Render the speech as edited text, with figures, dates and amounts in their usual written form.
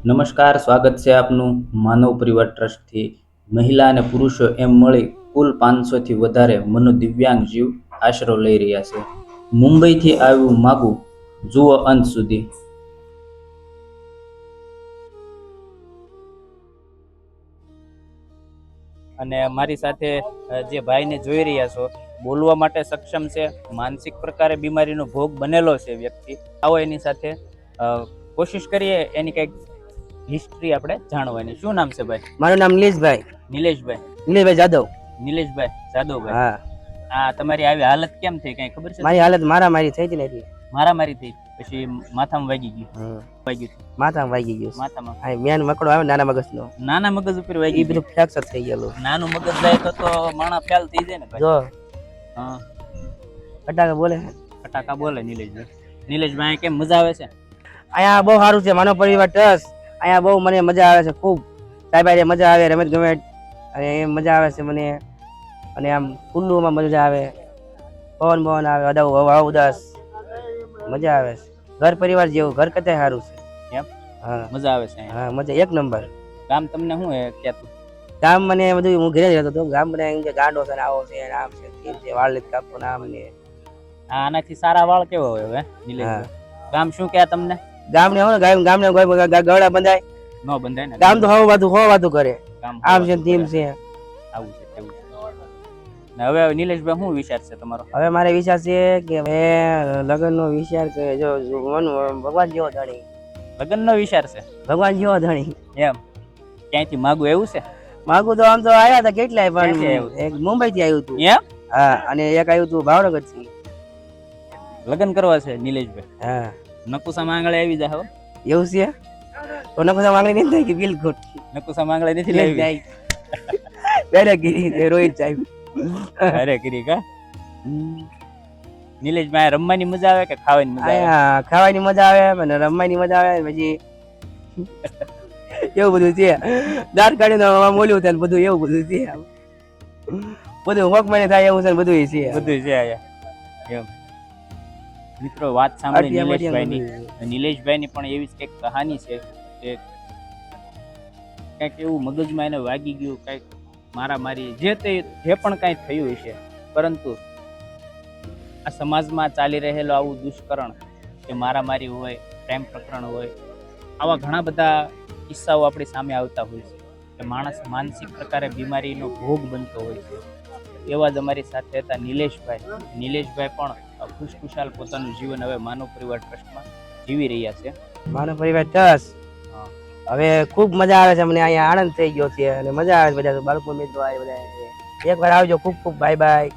નમસ્કાર, સ્વાગત છે આપનું માનવ પરિવાર ટ્રસ્ટથી. મહિલા અને પુરુષો એમ મળી કુલ 500થી વધારે મનોદિવ્યાંગ જીવ આશરો લઈ રહ્યા છે. મુંબઈથી આવ્યું માગું, જુઓ અંત સુધી. અને મારી સાથે જે ભાઈને જોઈ રહ્યા છો, બોલવા માટે સક્ષમ છે, માનસિક પ્રકારે બીમારીનો ભોગ બનેલો છે વ્યક્તિ. આવો એની સાથે કોશિશ કરીએ એની કંઈક હિસ્ટ્રી આપણે જાણવાની. શું નામ છે ભાઈ? મારું નામ નિલેશભાઈ. નિલેશભાઈ જાદવ. નિલેશભાઈ જાદવભાઈ. હા. આ તમારી આવી હાલત કેમ થઈ, કઈ ખબર છે? મારી હાલત મારામારી થઈ હતી ને એટલે. મારામારી થઈ, પછી માથામાં વાગી ગયું. માથામાં વાગી ગયું. માથામાં મેન મકડો આવે નાના મગજનો. નાના મગજ ઉપર વાગી બધું ફ્રેક્ચર થઈ ગયેલું. નાનું મગજ જાય તો માણા ફેલ થઈ જાય ને ભાઈ. જો હા, ફટાકા બોલે. ફટાકા બોલે નિલેશભાઈ. નિલેશભાઈ કેમ મજા આવે છે? અહીંયા બહુ સારું છે, માનવ પરિવાર ટ્રસ્ટ. અહીંયા બહુ મને મજા આવે છે, ખૂબ. સાહેબ હારે મજા આવે, રમત ગમત અને એ મજા આવે છે મને. અને આમ ખુલ્લુમાં મજા આવે, પવન આવે, હવા ઉદાસ મજા આવે છે. ઘર પરિવાર જેવું, ઘર કરતા સારું છે એમ. હા, મજા આવે છે. હા, મજા એક નંબર. કામ તમને શું કહેતું? ગામ મને બધું હું ઘરે જ રહેતો હતો. ગામ મને એમ કે ગાંડો છે, આવો છે, આમ છે, તેમ છે, વાળ લીધ કાપો નામ ને. આનાથી સારા વાળ કેવો હોય હવે નિલેશભાઈ? ગામ શું કહે તમને? ગામને હો ગામને ગળા બંધાય નો બંધાય ને. ગામ તો હો વાતું કરે, આમ છે તેમ છે. આવું છે તેવું છે. ને હવે નિલેશભાઈ શું વિચાર છે તમારો? હવે મારે વિચાર છે કે હવે લગ્નનો વિચાર કે જો ભગવાન જેવો ધણી. લગ્નનો વિચાર છે? ભગવાન જેવો ધણી એમ. ક્યાંયથી માગું એવું છે? માગું તો આમ તો આયા હતા કેટલાય, પણ એક મુંબઈ થી આવ્યું હતું. એમ. હા, અને એક આવ્યું હતું ભાવનગર થી. લગ્ન કરવા છે નિલેશભાઈ? હા. નકુસા માંગળે આવી જાય હવે. એવું છે તો નકુસા માંગણી નથી થઈ કે બિલકુલ નકુસા માંગળે નથી લાવી. બેરે ગીરી રોહિત સાહેબ. અરે ગીરી કા. નિલેશભાઈ રમવાની મજા આવે કે ખાવાની મજા આવે? ખાવાની મજા આવે અને રમવાની મજા આવે. પછી એવું બધું છે, દાંત કાઢીને મોલ્યું થાય બધું, એવું બધું છે. બધું હોક મને થાય એવું છે, બધું છે. બધું છે એમ. મિત્રો વાત સાંભળી નિલેશભાઈની પણ એવી જ કંઈક કહાની છે કે કંઈક એવું મગજમાં એને વાગી ગયું, કંઈક મારામારી જે પણ કાંઈ થયું હશે, પરંતુ આ સમાજમાં ચાલી રહેલો આવું દુષ્કરણ કે મારામારી હોય, પ્રેમ પ્રકરણ હોય, આવા ઘણા બધા કિસ્સાઓ આપણી સામે આવતા હોય છે કે માણસ માનસિક પ્રકારે બીમારીનો ભોગ બનતો હોય છે. એવા જ અમારી સાથે હતા નિલેશભાઈ પણ ખુશખુશાલ પોતાનું જીવન હવે માનવ પરિવાર ટ્રસ્ટમાં જીવી રહ્યા છે. માનવ પરિવાર ટ્રસ્ટ હવે ખૂબ મજા આવે છે મને. અહીંયા આનંદ થઈ ગયો છે અને મજા આવે છે. બધા બાળકો મિત્રો આવે, બધા એકવાર આવજો. ખૂબ ખૂબ બાય બાય.